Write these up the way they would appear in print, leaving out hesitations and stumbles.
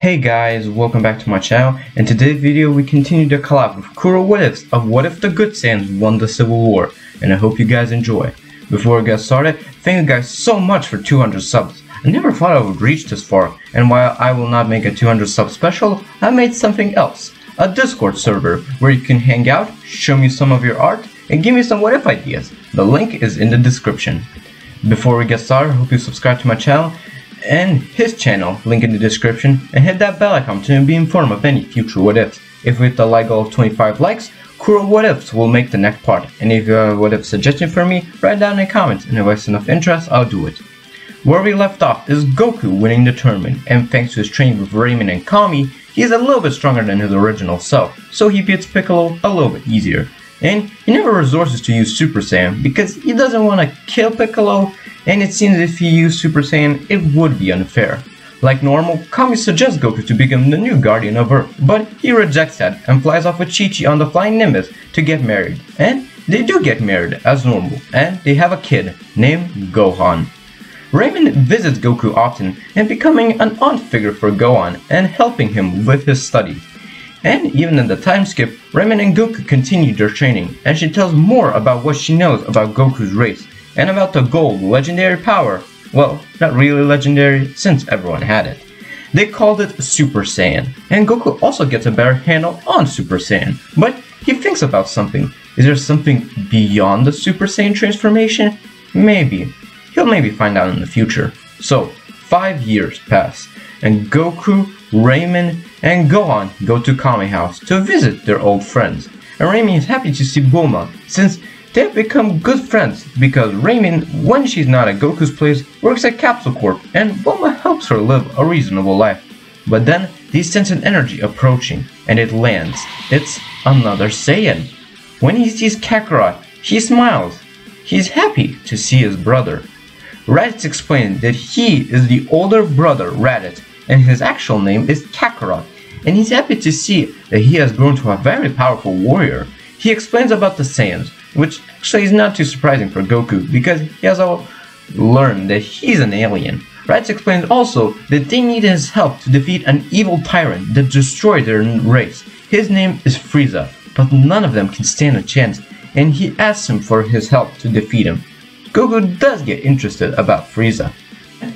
Hey guys, welcome back to my channel. In today's video we continue the collab with Kuro What Ifs of What If the Good Saiyans won the Civil War, and I hope you guys enjoy. Before we get started, thank you guys so much for 200 subs. I never thought I would reach this far, and while I will not make a 200 sub special, I made something else. A Discord server where you can hang out, show me some of your art, and give me some what if ideas. The link is in the description. Before we get started, I hope you subscribe to my channel and his channel, link in the description, and hit that bell icon to be informed of any future what ifs. If we hit the like goal of 25 likes, Kuro What Ifs will make the next part, and if you have a what if suggestion for me, write down in the comments, and if I see enough interest, I'll do it. Where we left off is Goku winning the tournament, and thanks to his training with Raimin and Kami, he's a little bit stronger than his original self, so he beats Piccolo a little bit easier. And he never resorts to use Super Saiyan because he doesn't want to kill Piccolo, and it seems if he used Super Saiyan, it would be unfair. Like normal, Kami suggests Goku to become the new Guardian of Earth, but he rejects that and flies off with Chi-Chi on the Flying Nimbus to get married. And they do get married as normal, and they have a kid named Gohan. Raimin visits Goku often and becoming an aunt figure for Gohan and helping him with his studies. And even in the time skip, Raimin and Goku continue their training, and she tells more about what she knows about Goku's race, and about the gold legendary power. Well, not really legendary since everyone had it. They called it Super Saiyan, and Goku also gets a better handle on Super Saiyan, but he thinks about something. Is there something beyond the Super Saiyan transformation? Maybe. He'll maybe find out in the future. So, 5 years pass, and Goku, Raimin, and Gohan go to Kami House to visit their old friends. And Raimin is happy to see Bulma, since they have become good friends, because Raimin, when she's not at Goku's place, works at Capsule Corp, and Bulma helps her live a reasonable life. But then, they sense an energy approaching, and it lands. It's another Saiyan. When he sees Kakarot, he smiles. He's happy to see his brother. Raditz explains that he is the older brother Raditz, and his actual name is Kakarot, and he's happy to see that he has grown to a very powerful warrior. He explains about the Saiyans, which actually is not too surprising for Goku, because he has all learned that he's an alien. Raditz explains also that they need his help to defeat an evil tyrant that destroyed their race. His name is Frieza, but none of them can stand a chance, and he asks him for his help to defeat him. Goku does get interested about Frieza.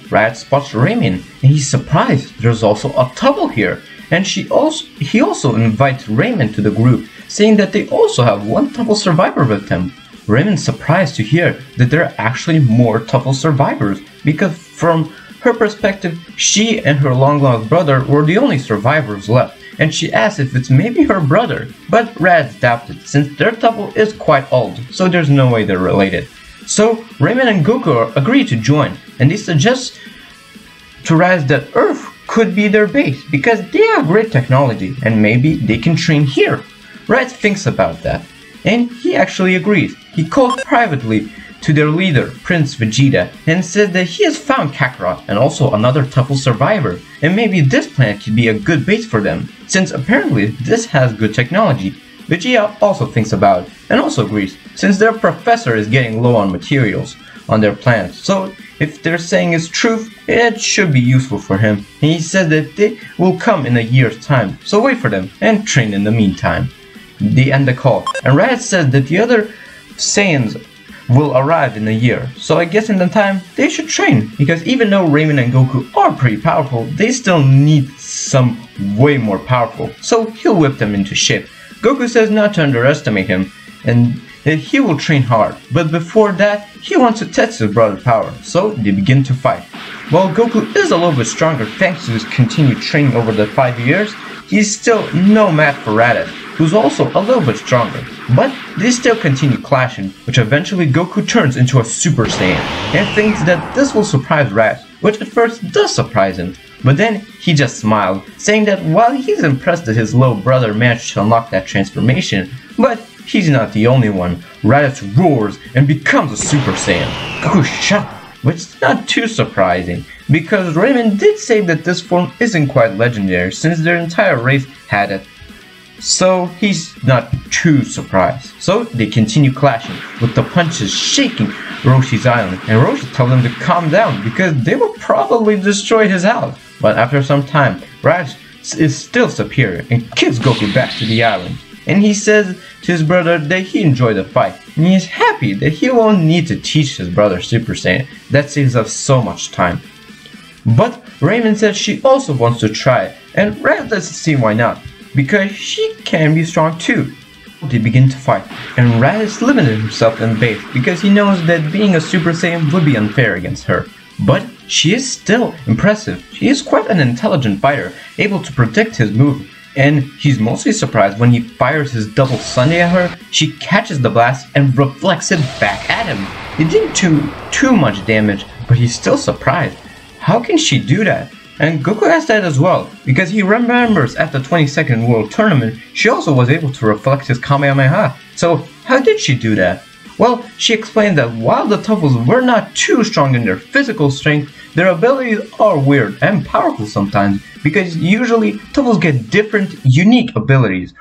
Raditz spots Raimin, and he's surprised there's also a Tubble here, and he also invites Raimin to the group, saying that they also have one Tubble survivor with them. Raimin's surprised to hear that there are actually more Tubble survivors, because from her perspective, she and her long-lost brother were the only survivors left, and she asks if it's maybe her brother, but Raditz doubts it, since their Tubble is quite old, so there's no way they're related. So Raimin and Goku agree to join, and they suggest to Raditz that Earth could be their base, because they have great technology, and maybe they can train here. Raditz thinks about that, and he actually agrees. He calls privately to their leader, Prince Vegeta, and says that he has found Kakarot and also another Tubble survivor, and maybe this planet could be a good base for them, since apparently this has good technology. Vegeta also thinks about it, and also agrees, since their professor is getting low on materials on their planet, so if they're saying is truth, it should be useful for him. And he says that they will come in a year's time, so wait for them and train in the meantime. They end the call, and Raditz says that the other Saiyans will arrive in a year, so I guess in the time they should train, because even though Raimin and Goku are pretty powerful, they still need some way more powerful, so he'll whip them into shape. Goku says not to underestimate him, and that he will train hard, but before that, he wants to test his brother's power, so they begin to fight. While Goku is a little bit stronger thanks to his continued training over the 5 years, he's still no match for Raditz, who's also a little bit stronger. But they still continue clashing, which eventually Goku turns into a Super Saiyan, and thinks that this will surprise Raditz, which at first does surprise him. But then he just smiled, saying that while he's impressed that his little brother managed to unlock that transformation, but he's not the only one. Raditz roars and becomes a Super Saiyan. Goku's shocked, which is not too surprising, because Raimin did say that this form isn't quite legendary since their entire race had it. So he's not too surprised. So they continue clashing, with the punches shaking Roshi's island, and Roshi tells them to calm down because they will probably destroy his house. But after some time, Raditz is still superior and kicks Goku back to the island. And he says to his brother that he enjoyed the fight, and he is happy that he won't need to teach his brother Super Saiyan. That saves us so much time. But Raimin says she also wants to try it, and Raditz doesn't see why not, because she can be strong too. They begin to fight, and Raditz limited himself in base because he knows that being a Super Saiyan would be unfair against her. But she is still impressive. She is quite an intelligent fighter, able to predict his move. And he's mostly surprised when he fires his double Sunday at her. She catches the blast and reflects it back at him. It didn't do too much damage, but he's still surprised. How can she do that? And Goku asks that as well, because he remembers at the 22nd World Tournament, she also was able to reflect his Kamehameha. So how did she do that? Well, she explained that while the Tuffles were not too strong in their physical strength, their abilities are weird and powerful sometimes, because usually Tuffles get different, unique abilities,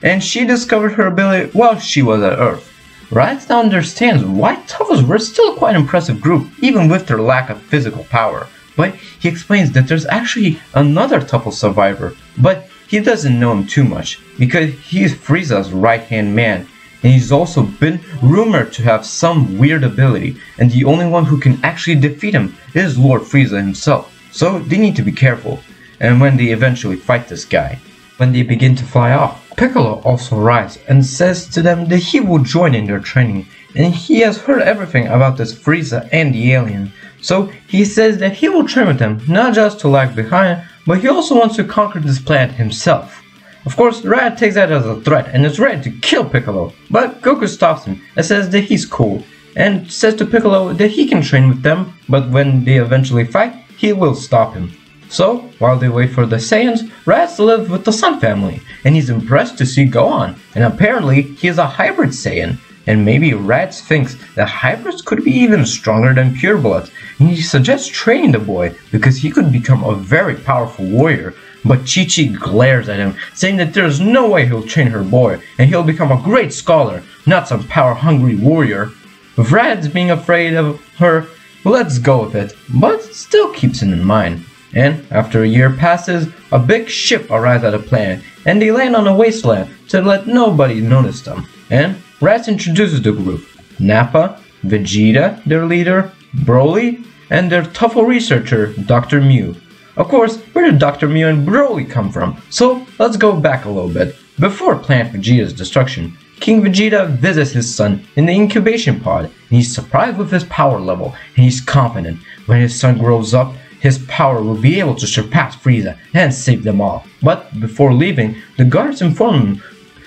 and she discovered her ability while she was at Earth. Raditz now understands why Tuffles were still quite an impressive group, even with their lack of physical power. But he explains that there's actually another Tuffle survivor, but he doesn't know him too much, because he's Frieza's right-hand man. And he's also been rumored to have some weird ability, and the only one who can actually defeat him is Lord Frieza himself. So they need to be careful, and when they eventually fight this guy. When they begin to fly off, Piccolo also arrives and says to them that he will join in their training, and he has heard everything about this Frieza and the alien. So he says that he will train with them, not just to lag behind, but he also wants to conquer this planet himself. Of course, Raditz takes that as a threat and is ready to kill Piccolo, but Goku stops him and says that he's cool, and says to Piccolo that he can train with them, but when they eventually fight, he will stop him. So, while they wait for the Saiyans, Raditz lives with the Sun family, and he's impressed to see Gohan, and apparently he is a hybrid Saiyan. And maybe Raditz thinks that hybrids could be even stronger than purebloods, and he suggests training the boy because he could become a very powerful warrior. But Chi-Chi glares at him, saying that there's no way he'll train her boy, and he'll become a great scholar, not some power-hungry warrior. With Raditz being afraid of her, lets go of it, but still keeps it in mind. And after a year passes, a big ship arrives at a planet, and they land on a wasteland to let nobody notice them. And Raditz introduces the group: Nappa, Vegeta, their leader, Broly, and their Tuffle researcher, Dr. Mew. Of course, where did Dr. Mew and Broly come from? So let's go back a little bit. Before Planet Vegeta's destruction, King Vegeta visits his son in the incubation pod, and he's surprised with his power level, and he's confident when his son grows up, his power will be able to surpass Frieza and save them all. But before leaving, the guards inform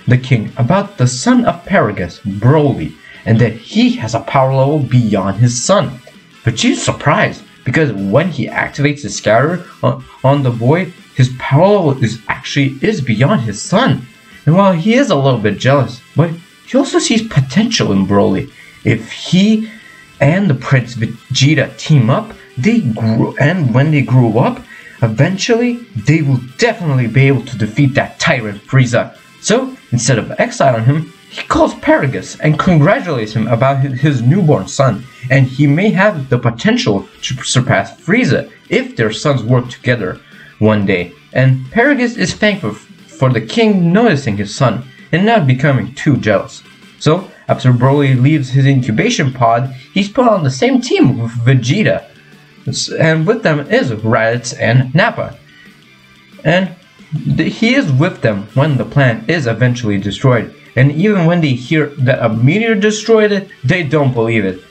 the king about the son of Paragus, Broly, and that he has a power level beyond his son. Vegeta's surprised, because when he activates the scatter on the boy, his power level is beyond his son. And while he is a little bit jealous, but he also sees potential in Broly. If he and the Prince Vegeta team up, when they grow up, eventually they will definitely be able to defeat that tyrant Frieza. So instead of exiling him, he calls Paragus and congratulates him about his newborn son, and he may have the potential to surpass Frieza if their sons work together one day. And Paragus is thankful for the king noticing his son and not becoming too jealous. So after Broly leaves his incubation pod, he's put on the same team with Vegeta, and with them is Raditz and Nappa. And he is with them when the planet is eventually destroyed. And even when they hear that a meteor destroyed it, they don't believe it.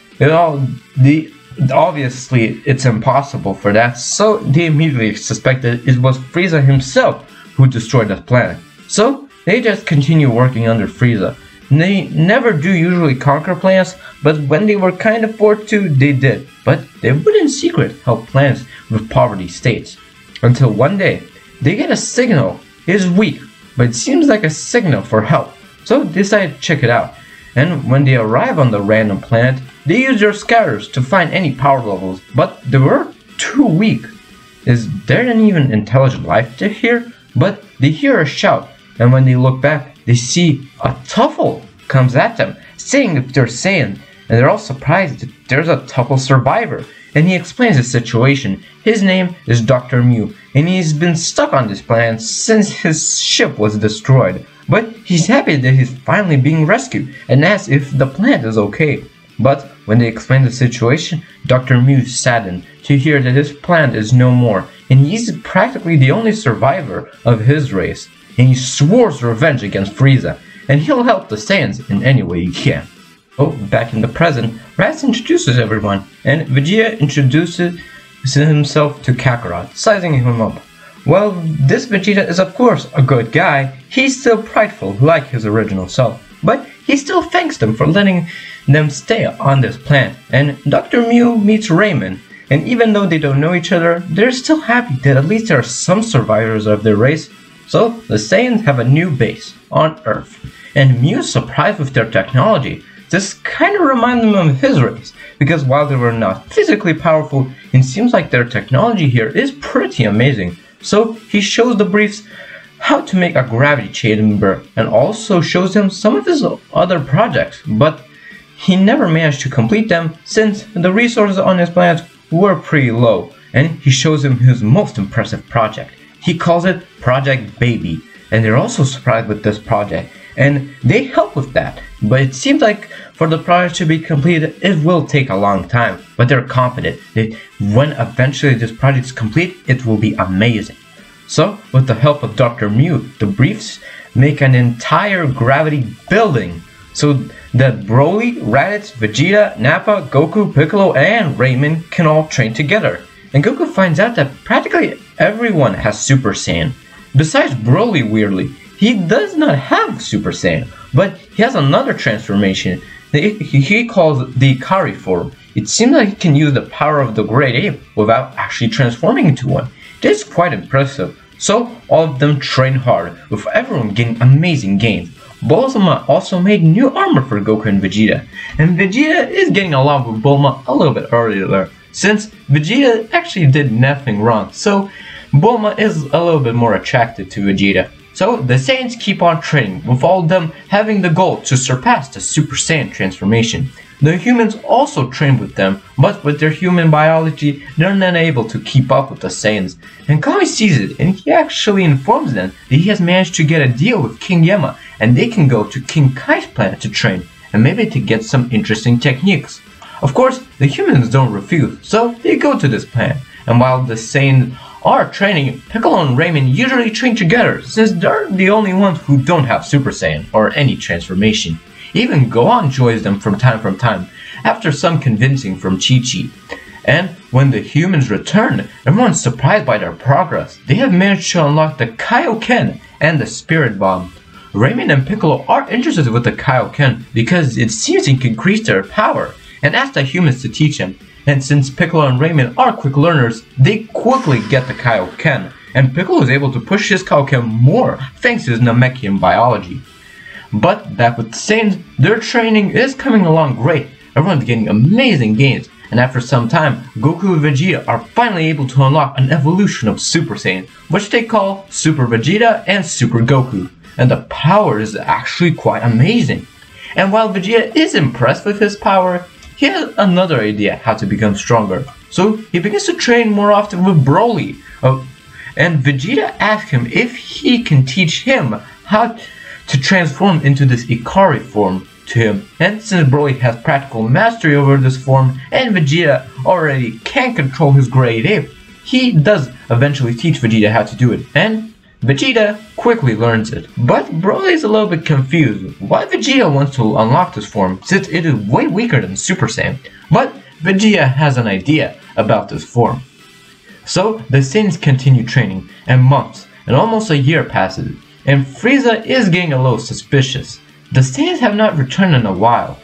Obviously, it's impossible for that, so they immediately suspected it was Frieza himself who destroyed that planet. So they just continue working under Frieza. They never do usually conquer planets, but when they were kind of forced to, they did. But they would in secret help planets with poverty states. Until one day, they get a signal. It is weak, but it seems like a signal for help. So they decide to check it out. And when they arrive on the random planet, they use their scatters to find any power levels, but they were too weak. Is there an even intelligent life here? But they hear a shout, and when they look back, they see a Tuffle comes at them, saying that they're Saiyan, and they're all surprised that there's a Tuffle survivor. and he explains his situation. His name is Dr. Mew, and he's been stuck on this planet since his ship was destroyed. But he's happy that he's finally being rescued and asks if the planet is okay. But when they explain the situation, Dr. Mew is saddened to hear that his planet is no more, and he's practically the only survivor of his race. And he swears revenge against Frieza, and he'll help the Saiyans in any way he can. Oh, back in the present, Raditz introduces everyone, and Vegeta introduces himself to Kakarot, sizing him up. Well, this Vegeta is of course a good guy. He's still prideful like his original self, but he still thanks them for letting them stay on this planet. And Dr. Mew meets Raimin, and even though they don't know each other, they're still happy that at least there are some survivors of their race. So the Saiyans have a new base on Earth, and Mew's surprised with their technology. This kind of reminds him of his race, because while they were not physically powerful, it seems like their technology here is pretty amazing. So he shows the briefs how to make a gravity chamber, and also shows him some of his other projects, but he never managed to complete them since the resources on his planet were pretty low. And he shows him his most impressive project. He calls it Project Baby, and they're also surprised with this project, and they help with that. But it seems like for the project to be completed, it will take a long time, but they're confident that when eventually this project is complete, it will be amazing. So, with the help of Dr. Mew, the briefs make an entire gravity building so that Broly, Raditz, Vegeta, Nappa, Goku, Piccolo, and Raimin can all train together. And Goku finds out that practically everyone has Super Saiyan. Besides Broly, weirdly, he does not have Super Saiyan, but he has another transformation that he calls the Ikari form. It seems like he can use the power of the Great Ape without actually transforming into one. This is quite impressive. So all of them train hard, with everyone getting amazing gains. Bulma also made new armor for Goku and Vegeta, and Vegeta is getting along with Bulma a little bit earlier, since Vegeta actually did nothing wrong, so Bulma is a little bit more attracted to Vegeta. So the Saiyans keep on training, with all of them having the goal to surpass the Super Saiyan transformation. The humans also train with them, but with their human biology, they're not able to keep up with the Saiyans. And Kami sees it, and he actually informs them that he has managed to get a deal with King Yama, and they can go to King Kai's planet to train, and maybe to get some interesting techniques. Of course, the humans don't refuse, so they go to this planet. And while the Saiyans are training, Piccolo and Raimin usually train together, since they're the only ones who don't have Super Saiyan or any transformation. Even Gohan joins them from time, after some convincing from Chi-Chi. And when the humans return, everyone's surprised by their progress. They have managed to unlock the Kaioken and the Spirit Bomb. Raimin and Piccolo are interested with the Kaioken because it seems it can increase their power, and ask the humans to teach him. And since Piccolo and Raimin are quick learners, they quickly get the Kaioken, and Piccolo is able to push his Kaioken more thanks to his Namekian biology. But back with the Saiyans, their training is coming along great. Everyone's getting amazing gains, and after some time, Goku and Vegeta are finally able to unlock an evolution of Super Saiyan, which they call Super Vegeta and Super Goku, and the power is actually quite amazing. And while Vegeta is impressed with his power, he has another idea how to become stronger. So he begins to train more often with Broly, and Vegeta asks him if he can teach him how to transform into this Ikari form to him. And since Broly has practical mastery over this form, and Vegeta already can control his Great Ape, he does eventually teach Vegeta how to do it, and Vegeta quickly learns it. But Broly is a little bit confused why Vegeta wants to unlock this form, since it is way weaker than Super Saiyan. But Vegeta has an idea about this form. So the Saiyans continue training, and months and almost a year passes, and Frieza is getting a little suspicious. The Saiyans have not returned in a while,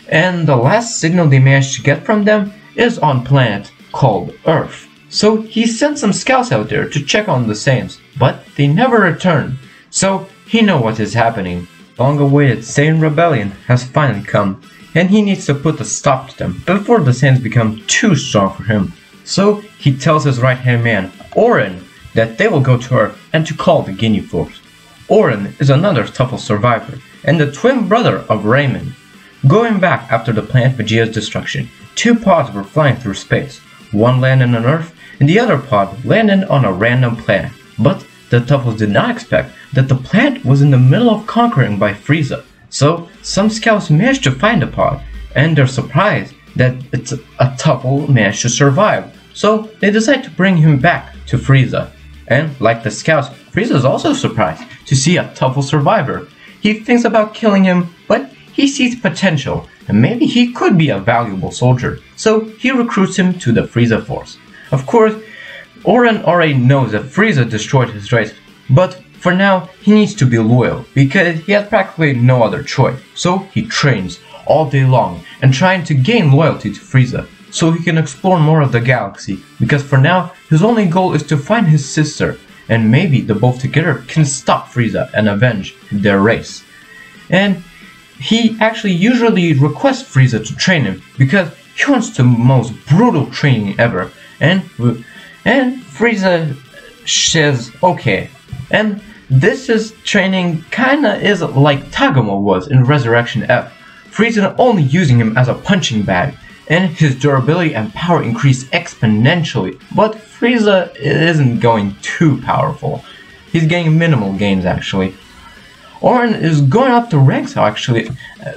and the last signal they managed to get from them is on a planet called Earth. So he sent some scouts out there to check on the Saiyans, but they never return. So he knows what is happening. Long-awaited Saiyan rebellion has finally come, and he needs to put a stop to them before the Saiyans become too strong for him. So he tells his right-hand man, Orin, that they will go to Earth and to call the Ginyu Force. Orin is another tough survivor, and the twin brother of Raimin. Going back after the planet Vegeta's destruction, two pods were flying through space. one landed on Earth and the other pod landed on a random planet. But the Tuffles did not expect that the planet was in the middle of conquering by Frieza. So some scouts managed to find the pod, and they're surprised that a Tuffle managed to survive. So they decide to bring him back to Frieza. And like the scouts, Frieza is also surprised to see a Tuffle survivor. He thinks about killing him, but he sees potential, and maybe he could be a valuable soldier. So he recruits him to the Frieza force. Of course, Oren already knows that Frieza destroyed his race, but for now he needs to be loyal because he has practically no other choice. So he trains all day long and trying to gain loyalty to Frieza so he can explore more of the galaxy, because for now his only goal is to find his sister, and maybe the both together can stop Frieza and avenge their race. And he actually usually requests Frieza to train him because he wants the most brutal training ever, and Frieza says okay. And this is training kinda is like Tagama was in Resurrection F. Frieza only using him as a punching bag, and his durability and power increase exponentially, but Frieza isn't going too powerful. He's getting minimal gains actually. Oren is going up the ranks actually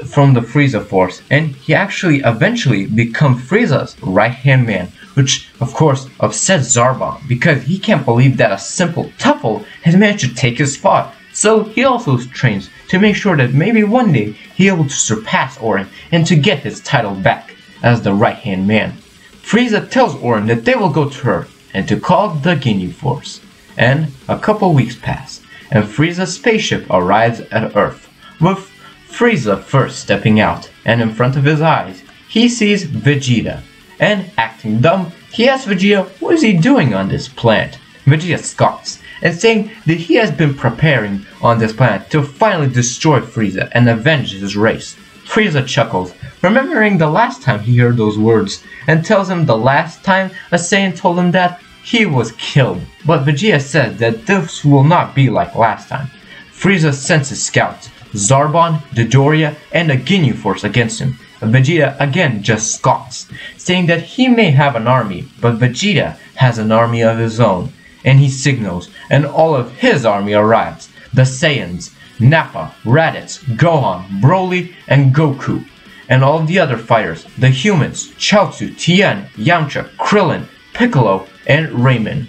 from the Frieza force, and he actually eventually becomes Frieza's right-hand man, which of course upsets Zarbon because he can't believe that a simple Tuffle has managed to take his spot. So he also trains to make sure that maybe one day he'll be able to surpass Oren and to get his title back as the right-hand man. Frieza tells Oren that they will go to Earth and to call the Ginyu Force. And a couple weeks pass, and Frieza's spaceship arrives at Earth, with Frieza first stepping out, and in front of his eyes, he sees Vegeta. And acting dumb, he asks Vegeta what is he doing on this planet. Vegeta scoffs, and saying that he has been preparing on this planet to finally destroy Frieza and avenge his race. Frieza chuckles, remembering the last time he heard those words, and tells him the last time a Saiyan told him that, he was killed. But Vegeta says that this will not be like last time. Frieza sends his scouts, Zarbon, Dodoria, and a Ginyu Force against him. Vegeta again just scoffs, saying that he may have an army, but Vegeta has an army of his own. And he signals, and all of his army arrives. The Saiyans, Nappa, Raditz, Gohan, Broly, and Goku. And all of the other fighters, the humans, Chaozu, Tien, Yamcha, Krillin, Piccolo, and Raimin.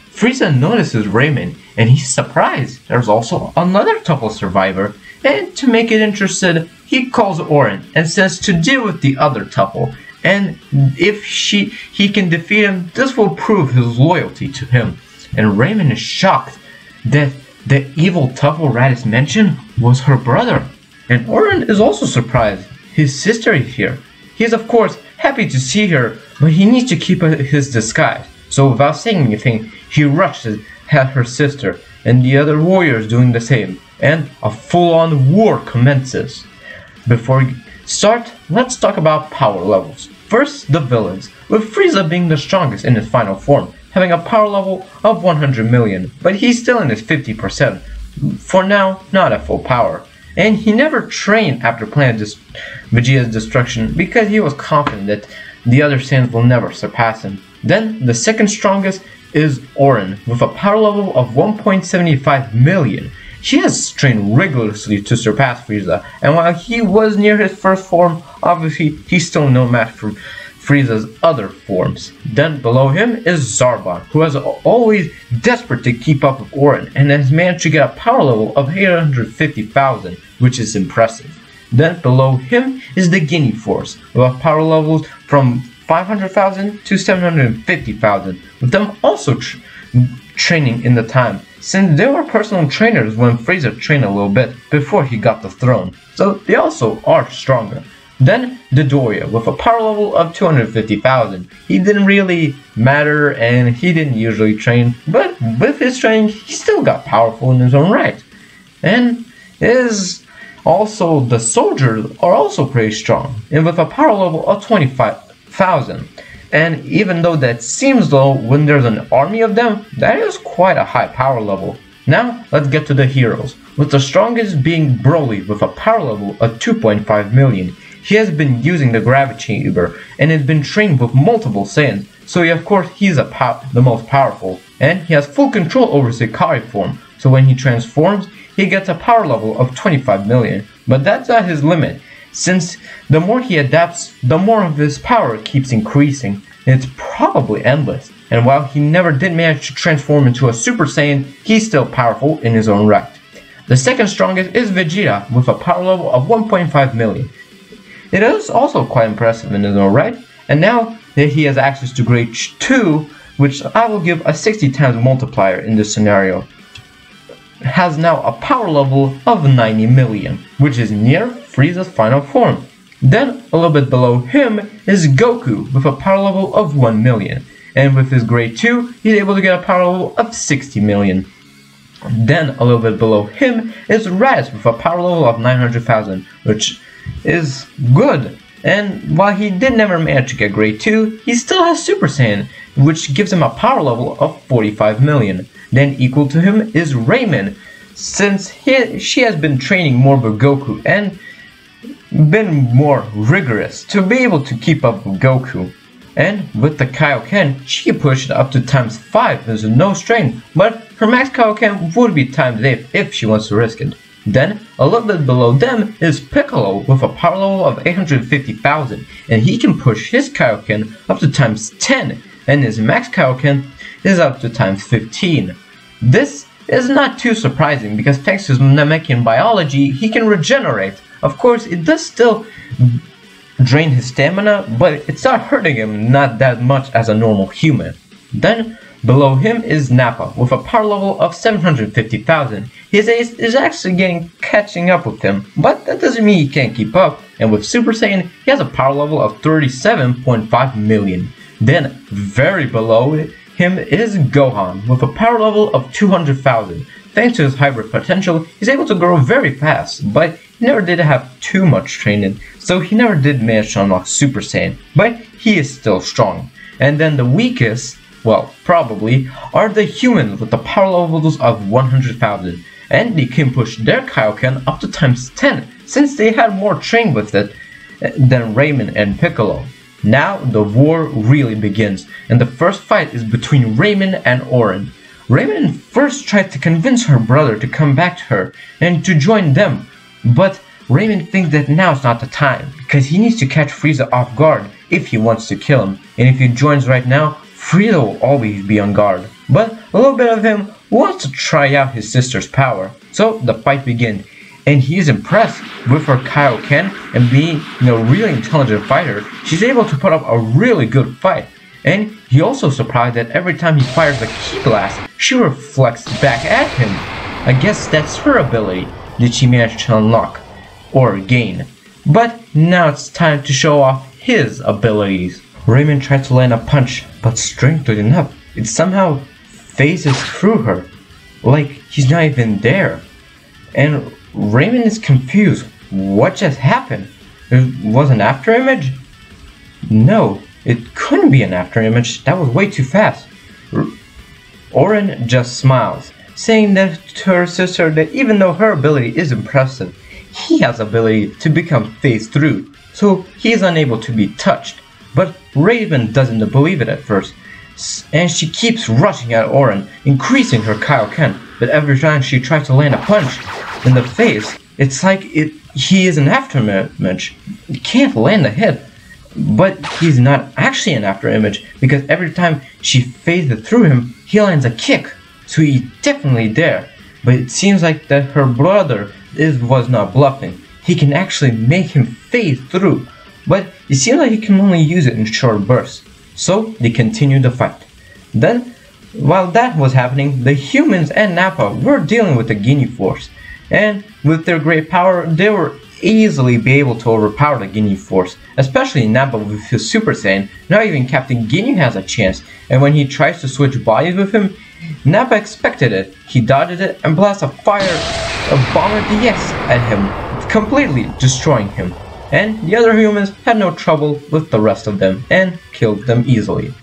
Frieza notices Raimin, and he's surprised there's also another Tuffle survivor, and to make it interested, he calls Oren and says to deal with the other Tuffle, and if he can defeat him, this will prove his loyalty to him. And Raimin is shocked that the evil Tuffle Raditz mentioned was her brother. And Oren is also surprised his sister is here. He is of course happy to see her, but he needs to keep his disguise. So without saying anything, he rushes at her sister and the other warriors doing the same, and a full-on war commences. Before we start, let's talk about power levels. First, the villains, with Frieza being the strongest in his final form, having a power level of 100 million, but he's still in his 50%. For now, not at full power. And he never trained after Planet Vegeta's destruction because he was confident that the other Saiyans will never surpass him. Then, the second strongest is Oren, with a power level of 1.75 million. He has trained rigorously to surpass Frieza, and while he was near his first form, obviously he's still no match for Frieza's other forms. Then below him is Zarbon, who is always desperate to keep up with Oren and has managed to get a power level of 850,000, which is impressive. Then below him is the Ginyu Force, with power levels from 500,000 to 750,000, with them also training in the time, since they were personal trainers when Frieza trained a little bit before he got the throne, so they also are stronger. Then Dodoria, with a power level of 250,000. He didn't really matter and he didn't usually train, but with his training he still got powerful in his own right. And the soldiers are also pretty strong, and with a power level of 25,000. And even though that seems low when there's an army of them, that is quite a high power level. Now let's get to the heroes, with the strongest being Broly with a power level of 2.5 million. he has been using the gravity chamber and has been trained with multiple Saiyans, so of course he's the most powerful, and he has full control over his Ikari form, so when he transforms, he gets a power level of 25 million, but that's not his limit, since the more he adapts, the more of his power keeps increasing, and it's probably endless, and while he never did manage to transform into a Super Saiyan, he's still powerful in his own right. The second strongest is Vegeta with a power level of 1.5 million. It is also quite impressive in his own right, and now that he has access to grade 2, which I will give a 60 times multiplier in this scenario, has now a power level of 90 million, which is near Frieza's final form. Then, a little bit below him is Goku with a power level of 1 million, and with his grade 2, he's able to get a power level of 60 million. Then, a little bit below him is Raz with a power level of 900,000, which is good. And while he did never manage to get grade 2, he still has Super Saiyan, which gives him a power level of 45 million. Then equal to him is Raimin, since she has been training more with Goku and been more rigorous to be able to keep up with Goku. And with the Kaioken, she can push it up to times 5 with no strain, but her max Kaioken would be times 8 if she wants to risk it. Then, a little bit below them is Piccolo with a power level of 850,000, and he can push his Kaioken up to times 10, and his max Kaioken is up to times 15. This is not too surprising because thanks to his Namekian biology, he can regenerate. Of course, it does still drain his stamina, but it's not hurting him not that much as a normal human. Then, below him is Nappa with a power level of 750,000. His ace is actually catching up with him, but that doesn't mean he can't keep up, and with Super Saiyan, he has a power level of 37.5 million. Then, very below him is Gohan with a power level of 200,000. Thanks to his hybrid potential, he's able to grow very fast, but he never did have too much training, so he never did manage to unlock Super Saiyan, but he is still strong. And then the weakest, well, probably, are the humans with the power levels of 100,000, and they can push their Kaioken up to times 10, since they had more trained with it than Raimin and Piccolo. Now the war really begins, and the first fight is between Raimin and Orin. Raimin first tried to convince her brother to come back to her and to join them, but Raimin thinks that now is not the time, because he needs to catch Frieza off guard if he wants to kill him, and if he joins right now, Frieza will always be on guard. But a little bit of him wants to try out his sister's power, so the fight begins. And he is impressed with her Kaioken and being a really intelligent fighter, she's able to put up a really good fight. And he also surprised that every time he fires a Ki Blast, she reflects back at him. I guess that's her ability that she managed to unlock, or gain. But now it's time to show off his abilities. Raimin tried to land a punch, but strangely enough, it somehow phases through her, like he's not even there. And Raimin is confused. What just happened? It was an after image? No, it couldn't be an after image. That was way too fast. Orin just smiles, saying that to her sister that even though her ability is impressive, he has the ability to become phased through, so he is unable to be touched. But Raimin doesn't believe it at first, and she keeps rushing at Orin, increasing her Kaioken, but every time she tries to land a punch in the face, it's like he is an afterimage. He can't land a hit, but he's not actually an afterimage, because every time she phases through him, he lands a kick, so he's definitely there. But it seems like that her brother was not bluffing. He can actually make him phase through, but it seems like he can only use it in short bursts. So they continue the fight. Then, while that was happening, the humans and Nappa were dealing with the Ginyu Force, and with their great power, they were easily be able to overpower the Ginyu Force, especially Nappa with his Super Saiyan. Now even Captain Ginyu has a chance, and when he tries to switch bodies with him, Nappa expected it. He dodged it and blasts a bomber DX at him, completely destroying him. And the other humans had no trouble with the rest of them and killed them easily.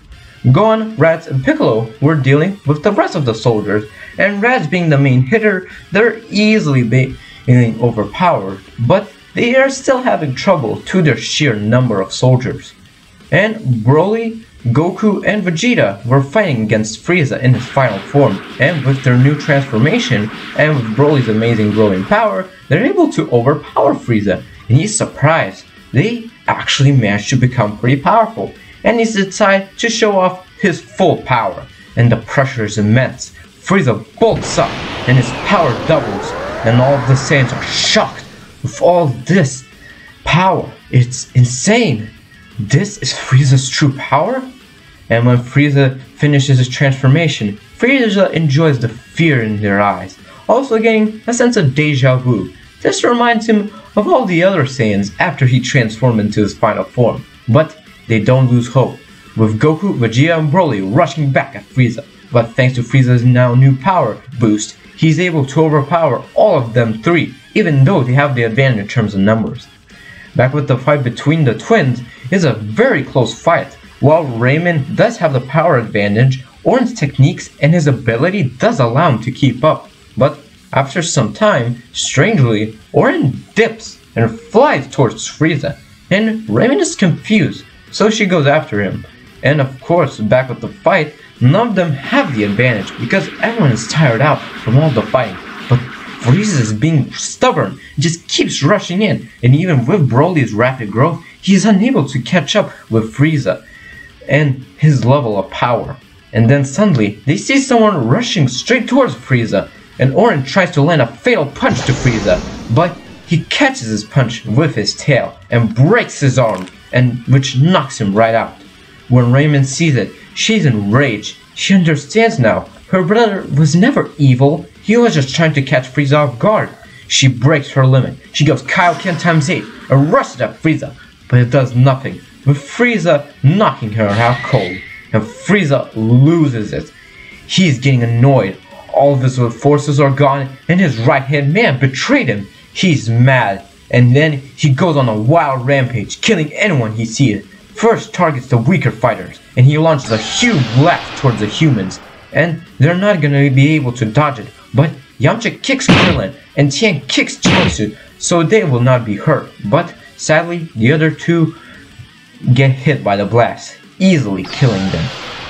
Gohan, Raditz, and Piccolo were dealing with the rest of the soldiers, and Raditz being the main hitter, they're easily being overpowered, but they are still having trouble to their sheer number of soldiers. And Broly, Goku, and Vegeta were fighting against Frieza in his final form, and with their new transformation, and with Broly's amazing growing power, they're able to overpower Frieza, and he's surprised. They actually managed to become pretty powerful, and he's decided to show off his full power, and the pressure is immense. Frieza bulks up, and his power doubles, and all of the Saiyans are shocked with all this power. It's insane. This is Frieza's true power? And when Frieza finishes his transformation, Frieza enjoys the fear in their eyes, also getting a sense of deja vu. This reminds him of all the other Saiyans after he transformed into his final form. But they don't lose hope, with Goku, Vegeta, and Broly rushing back at Frieza. But thanks to Frieza's now new power boost, he's able to overpower all of them three, even though they have the advantage in terms of numbers. Back with the fight between the twins is a very close fight. While Raimin does have the power advantage, Orin's techniques and his ability does allow him to keep up. But after some time, strangely, Orin dips and flies towards Frieza, and Raimin is confused, so she goes after him. And of course, back with the fight, none of them have the advantage because everyone is tired out from all the fighting. But Frieza is being stubborn, just keeps rushing in, and even with Broly's rapid growth, he is unable to catch up with Frieza and his level of power. And then suddenly, they see someone rushing straight towards Frieza, and Orin tries to land a fatal punch to Frieza, but he catches his punch with his tail and breaks his arm, and which knocks him right out. When Raimin sees it, she's enraged. She understands now. Her brother was never evil. He was just trying to catch Frieza off guard. She breaks her limit. She goes Kaioken times 8 and rushes at Frieza, but it does nothing, with Frieza knocking her out cold, and Frieza loses it. He's getting annoyed. All of his forces are gone, and his right-hand man betrayed him. He's mad, and then he goes on a wild rampage, killing anyone he sees. First targets the weaker fighters, and he launches a huge blast towards the humans, and they're not gonna be able to dodge it. But Yamcha kicks Krillin, and Tien kicks Chaozu, so they will not be hurt. But sadly, the other two get hit by the blast, easily killing them.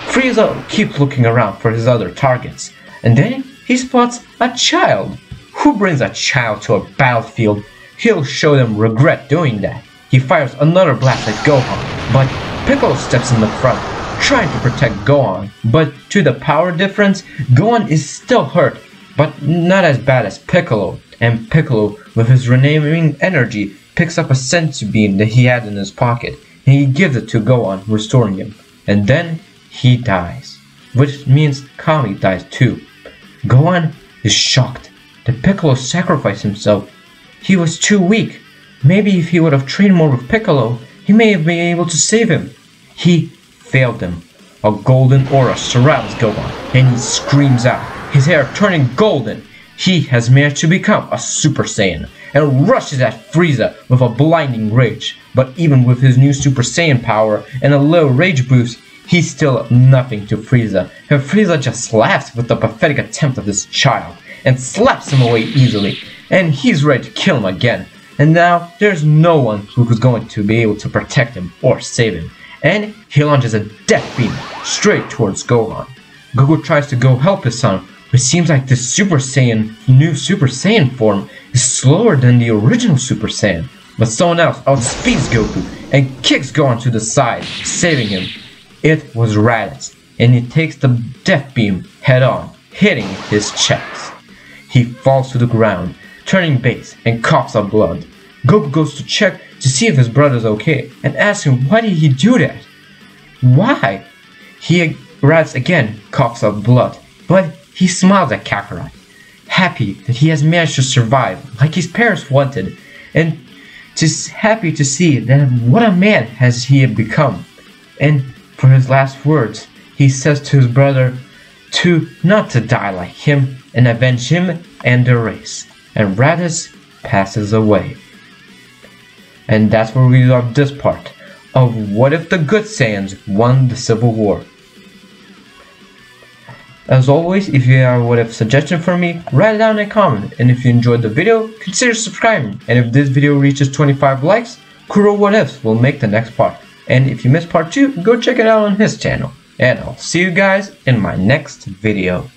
Frieza keeps looking around for his other targets, and then he spots a child. Who brings a child to a battlefield? He'll show them regret doing that. He fires another blast at Gohan, but Piccolo steps in the front, trying to protect Gohan. But to the power difference, Gohan is still hurt, but not as bad as Piccolo. And Piccolo, with his renaming energy, picks up a senzu bean that he had in his pocket, and he gives it to Gohan, restoring him. And then he dies, which means Kami dies too. Gohan is shocked that Piccolo sacrificed himself. He was too weak. Maybe if he would have trained more with Piccolo, he may have been able to save him. He failed him. A golden aura surrounds Gohan, and he screams out, his hair turning golden. He has managed to become a Super Saiyan, and rushes at Frieza with a blinding rage. But even with his new Super Saiyan power and a low rage boost, he's still nothing to Frieza, and Frieza just laughs with the pathetic attempt of this child, and slaps him away easily, and he's ready to kill him again. And now, there's no one who's going to be able to protect him or save him, and he launches a death beam straight towards Gohan. Goku tries to go help his son, but it seems like this new Super Saiyan form is slower than the original Super Saiyan. But someone else outspeeds Goku and kicks Gohan to the side, saving him. It was Raditz, and he takes the death beam head on, hitting his chest. He falls to the ground, turning base and coughs up blood. Goku goes to check to see if his brother's okay, and asks him why did he do that? Why? Raditz again coughs up blood, but he smiles at Kakarot, happy that he has managed to survive like his parents wanted, and just happy to see that what a man has he become. And for his last words, he says to his brother not to die like him and avenge him and the race. And Raditz passes away. And that's where we love this part of What If the Good Saiyans Won the Civil War. As always, if you have a what if suggestion for me, write it down in a comment, and if you enjoyed the video, consider subscribing, and if this video reaches 25 likes, Kuro What Ifs will make the next part, and if you missed part 2, go check it out on his channel, and I'll see you guys in my next video.